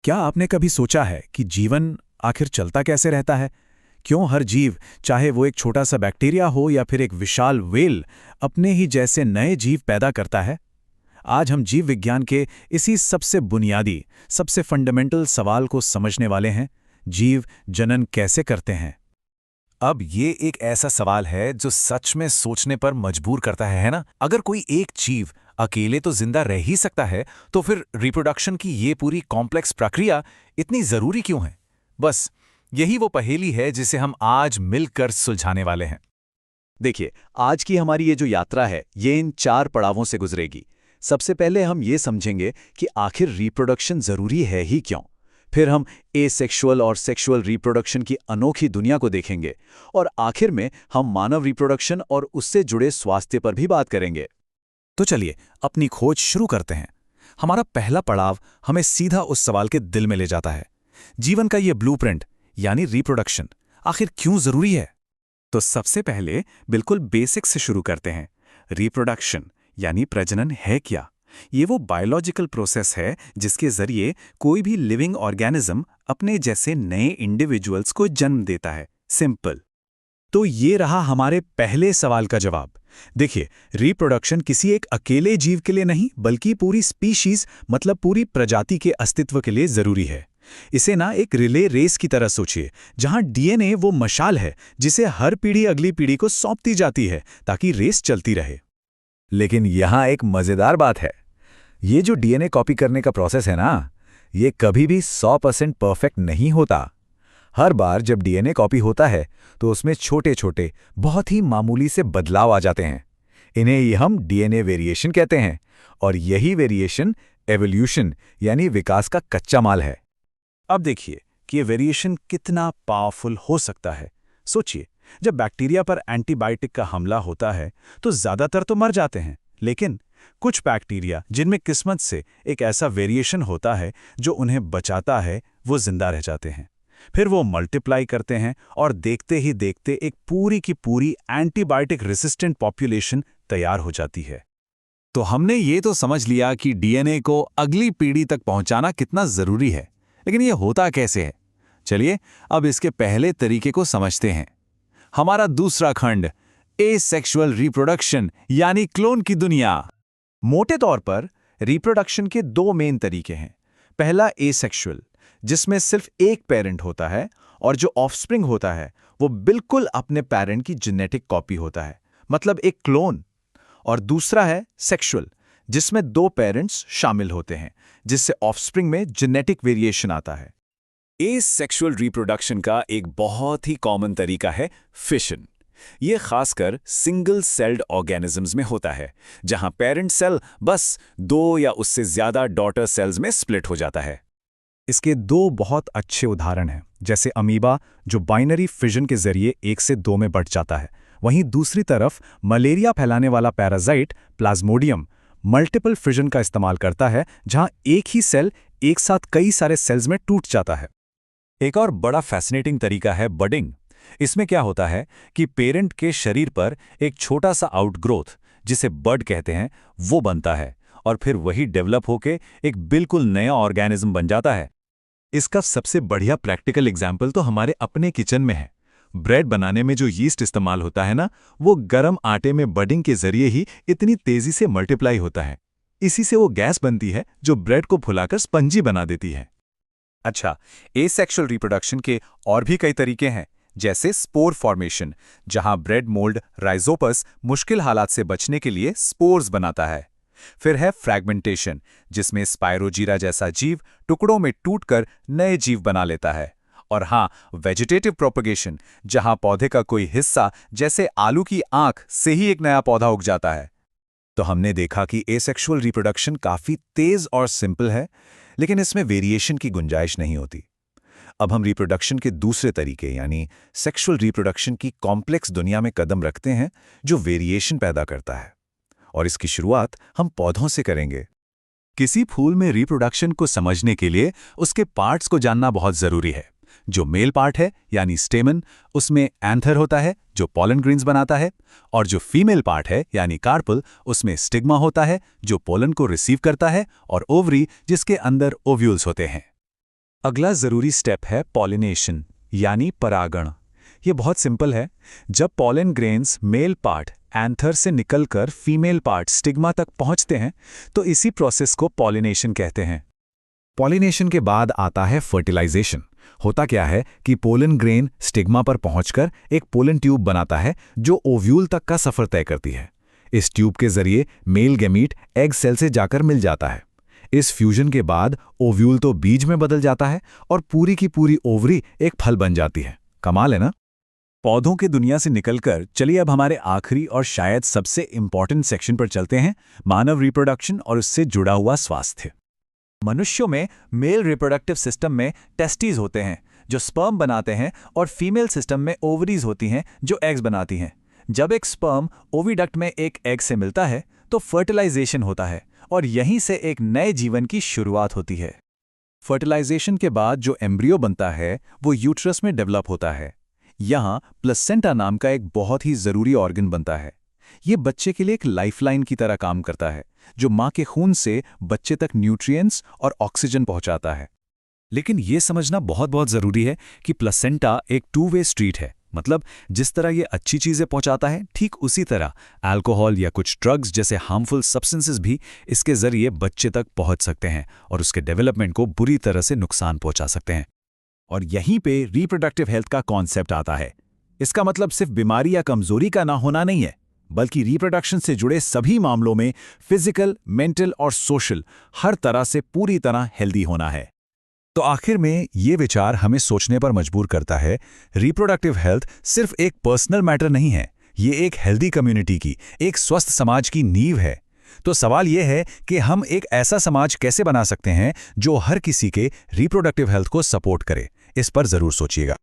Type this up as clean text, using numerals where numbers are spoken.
क्या आपने कभी सोचा है कि जीवन आखिर चलता कैसे रहता है? क्यों हर जीव, चाहे वो एक छोटा सा बैक्टीरिया हो या फिर एक विशाल व्हेल, अपने ही जैसे नए जीव पैदा करता है? आज हम जीव विज्ञान के इसी सबसे बुनियादी, सबसे फंडामेंटल सवाल को समझने वाले हैं। जीव जनन कैसे करते हैं? अब ये एक ऐसा सवाल है जो सच में सोचने पर मजबूर करता है ना? अगर कोई एक जीव अकेले तो जिंदा रह ही सकता है, तो फिर रिप्रोडक्शन की ये पूरी कॉम्प्लेक्स प्रक्रिया इतनी जरूरी क्यों है? बस यही वो पहेली है जिसे हम आज मिलकर सुलझाने वाले हैं। देखिए, आज की हमारी ये जो यात्रा है, ये इन 4 पड़ावों से गुजरेगी। सबसे पहले हम ये समझेंगे कि आखिर रिप्रोडक्शन ज़रूरी है ही क्यों। फिर हम एसेक्सुअल और सेक्सुअल रिप्रोडक्शन की अनोखी दुनिया को देखेंगे। और आखिर में हम मानव रिप्रोडक्शन और उससे जुड़े स्वास्थ्य पर भी बात करेंगे। तो चलिए अपनी खोज शुरू करते हैं। हमारा पहला पड़ाव हमें सीधा उस सवाल के दिल में ले जाता है। जीवन का ये ब्लूप्रिंट यानी रिप्रोडक्शन आखिर क्यों जरूरी है? तो सबसे पहले बिल्कुल बेसिक से शुरू करते हैं। रिप्रोडक्शन यानी प्रजनन है क्या? ये वो बायोलॉजिकल प्रोसेस है जिसके जरिए कोई भी लिविंग ऑर्गेनिज्म अपने जैसे नए इंडिविजुअल्स को जन्म देता है। सिंपल। तो ये रहा हमारे पहले सवाल का जवाब। देखिए, रिप्रोडक्शन किसी एक अकेले जीव के लिए नहीं, बल्कि पूरी स्पीशीज मतलब पूरी प्रजाति के अस्तित्व के लिए जरूरी है। इसे ना एक रिले रेस की तरह सोचिए, जहां डीएनए वो मशाल है जिसे हर पीढ़ी अगली पीढ़ी को सौंपती जाती है ताकि रेस चलती रहे। लेकिन यहाँ एक मजेदार बात है। ये जो डीएनए कॉपी करने का प्रोसेस है ना, ये कभी भी 100% परफेक्ट नहीं होता। हर बार जब डीएनए कॉपी होता है तो उसमें छोटे छोटे बहुत ही मामूली से बदलाव आ जाते हैं। इन्हें ही हम डीएनए वेरिएशन कहते हैं, और यही वेरिएशन एवोल्यूशन यानी विकास का कच्चा माल है। अब देखिए कि ये वेरिएशन कितना पावरफुल हो सकता है। सोचिए, जब बैक्टीरिया पर एंटीबायोटिक का हमला होता है तो ज्यादातर तो मर जाते हैं, लेकिन कुछ बैक्टीरिया जिनमें किस्मत से एक ऐसा वेरिएशन होता है जो उन्हें बचाता है, वो जिंदा रह जाते हैं। फिर वो मल्टीप्लाई करते हैं और देखते ही देखते एक पूरी की पूरी एंटीबायोटिक रेसिस्टेंट पॉपुलेशन तैयार हो जाती है। तो हमने ये तो समझ लिया कि डीएनए को अगली पीढ़ी तक पहुंचाना कितना जरूरी है, लेकिन ये होता कैसे है? चलिए अब इसके पहले तरीके को समझते हैं। हमारा दूसरा खंड, एसेक्सुअल रिप्रोडक्शन यानी क्लोन की दुनिया। मोटे तौर पर रिप्रोडक्शन के 2 मेन तरीके हैं। पहला एसेक्सुअल, जिसमें सिर्फ एक पेरेंट होता है और जो ऑफस्प्रिंग होता है वो बिल्कुल अपने पेरेंट की जेनेटिक कॉपी होता है, मतलब एक क्लोन। और दूसरा है सेक्सुअल, जिसमें 2 पेरेंट्स शामिल होते हैं, जिससे ऑफस्प्रिंग में जेनेटिक वेरिएशन आता है। एसेक्सुअल रिप्रोडक्शन का एक बहुत ही कॉमन तरीका है फिशन। ये खासकर सिंगल सेल्ड ऑर्गेनिजम्स में होता है, जहां पेरेंट सेल बस 2 या उससे ज्यादा डॉटर सेल्स में स्प्लिट हो जाता है। इसके 2 बहुत अच्छे उदाहरण हैं, जैसे अमीबा जो बाइनरी फिजन के जरिए 1 से 2 में बढ़ जाता है। वहीं दूसरी तरफ मलेरिया फैलाने वाला पैरासाइट प्लाज्मोडियम मल्टीपल फिजन का इस्तेमाल करता है, जहां एक ही सेल एक साथ कई सारे सेल्स में टूट जाता है। एक और बड़ा फैसिनेटिंग तरीका है बडिंग। इसमें क्या होता है कि पेरेंट के शरीर पर एक छोटा सा आउटग्रोथ, जिसे बड कहते हैं, वो बनता है और फिर वही डेवलप होके एक बिल्कुल नया ऑर्गेनिज्म बन जाता है। इसका सबसे बढ़िया प्रैक्टिकल एग्जाम्पल तो हमारे अपने किचन में है। ब्रेड बनाने में जो यीस्ट इस्तेमाल होता है ना, वो गर्म आटे में बडिंग के जरिए ही इतनी तेजी से मल्टीप्लाई होता है। इसी से वो गैस बनती है जो ब्रेड को फुलाकर स्पंजी बना देती है। अच्छा, एसेक्सुअल रिप्रोडक्शन के और भी कई तरीके हैं, जैसे स्पोर फॉर्मेशन, जहां ब्रेड मोल्ड राइजोपस मुश्किल हालात से बचने के लिए स्पोर्स बनाता है। फिर है फ्रैगमेंटेशन, जिसमें स्पाइरोजीरा जैसा जीव टुकड़ों में टूटकर नए जीव बना लेता है। और हाँ, वेजिटेटिव प्रोपगेशन, जहां पौधे का कोई हिस्सा जैसे आलू की आंख से ही एक नया पौधा उग जाता है। तो हमने देखा कि एसेक्सुअल रिप्रोडक्शन काफी तेज और सिंपल है, लेकिन इसमें वेरिएशन की गुंजाइश नहीं होती। अब हम रिप्रोडक्शन के दूसरे तरीके यानी सेक्सुअल रिप्रोडक्शन की कॉम्प्लेक्स दुनिया में कदम रखते हैं, जो वेरिएशन पैदा करता है। और इसकी शुरुआत हम पौधों से करेंगे। किसी फूल में रिप्रोडक्शन को समझने के लिए उसके पार्ट्स को जानना बहुत जरूरी है। जो मेल पार्ट है यानी स्टेमन, उसमें एंथर होता है जो पोलन ग्रेन्स बनाता है, और जो फीमेल पार्ट है यानी कार्पल, उसमें स्टिग्मा होता है जो पोलन को रिसीव करता है, और ओवरी जिसके अंदर ओव्यूल्स होते हैं। अगला जरूरी स्टेप है पॉलिनेशन यानी परागण। ये बहुत सिंपल है। जब pollen grains male part anther से निकलकर फीमेल पार्ट स्टिग्मा तक पहुंचते हैं तो इसी प्रोसेस को पॉलिनेशन कहते हैं। पॉलिनेशन के बाद आता है फर्टिलाइजेशन। होता क्या है कि पोलन ग्रेन स्टिग्मा पर पहुंचकर एक पोलन ट्यूब बनाता है जो ओव्यूल तक का सफर तय करती है। इस ट्यूब के जरिए मेल गैमीट एग सेल से जाकर मिल जाता है। इस फ्यूजन के बाद ओव्यूल तो बीज में बदल जाता है और पूरी की पूरी ओवरी एक फल बन जाती है। कमाल है ना? पौधों की दुनिया से निकलकर चलिए अब हमारे आखिरी और शायद सबसे इंपॉर्टेंट सेक्शन पर चलते हैं, मानव रिप्रोडक्शन और उससे जुड़ा हुआ स्वास्थ्य। मनुष्यों में मेल रिप्रोडक्टिव सिस्टम में टेस्टिस होते हैं जो स्पर्म बनाते हैं और फीमेल सिस्टम में ओवरीज होती हैं जो एग्स बनाती हैं। जब एक स्पर्म ओविडक्ट में एक एग से मिलता है तो फर्टिलाइजेशन होता है और यहीं से एक नए जीवन की शुरुआत होती है। फर्टिलाइजेशन के बाद जो एम्ब्रियो बनता है वो यूट्रस में डेवलप होता है। यहाँ प्लेसेंटा नाम का एक बहुत ही ज़रूरी ऑर्गन बनता है। ये बच्चे के लिए एक लाइफलाइन की तरह काम करता है जो माँ के खून से बच्चे तक न्यूट्रिएंट्स और ऑक्सीजन पहुँचाता है। लेकिन ये समझना बहुत बहुत ज़रूरी है कि प्लेसेंटा एक टू वे स्ट्रीट है। मतलब जिस तरह ये अच्छी चीज़ें पहुंचाता है, ठीक उसी तरह अल्कोहल या कुछ ड्रग्स जैसे हार्मफुल सब्सटेंसेस भी इसके ज़रिए बच्चे तक पहुंच सकते हैं और उसके डेवलपमेंट को बुरी तरह से नुकसान पहुंचा सकते हैं। और यहीं पे रिप्रोडक्टिव हेल्थ का कॉन्सेप्ट आता है। इसका मतलब सिर्फ बीमारी या कमजोरी का ना होना नहीं है, बल्कि रिप्रोडक्शन से जुड़े सभी मामलों में फिजिकल, मेंटल और सोशल हर तरह से पूरी तरह हेल्दी होना है। तो आखिर में ये विचार हमें सोचने पर मजबूर करता है, रिप्रोडक्टिव हेल्थ सिर्फ एक पर्सनल मैटर नहीं है, ये एक हेल्दी कम्युनिटी की, एक स्वस्थ समाज की नींव है। तो सवाल ये है कि हम एक ऐसा समाज कैसे बना सकते हैं जो हर किसी के रिप्रोडक्टिव हेल्थ को सपोर्ट करे। इस पर जरूर सोचिएगा।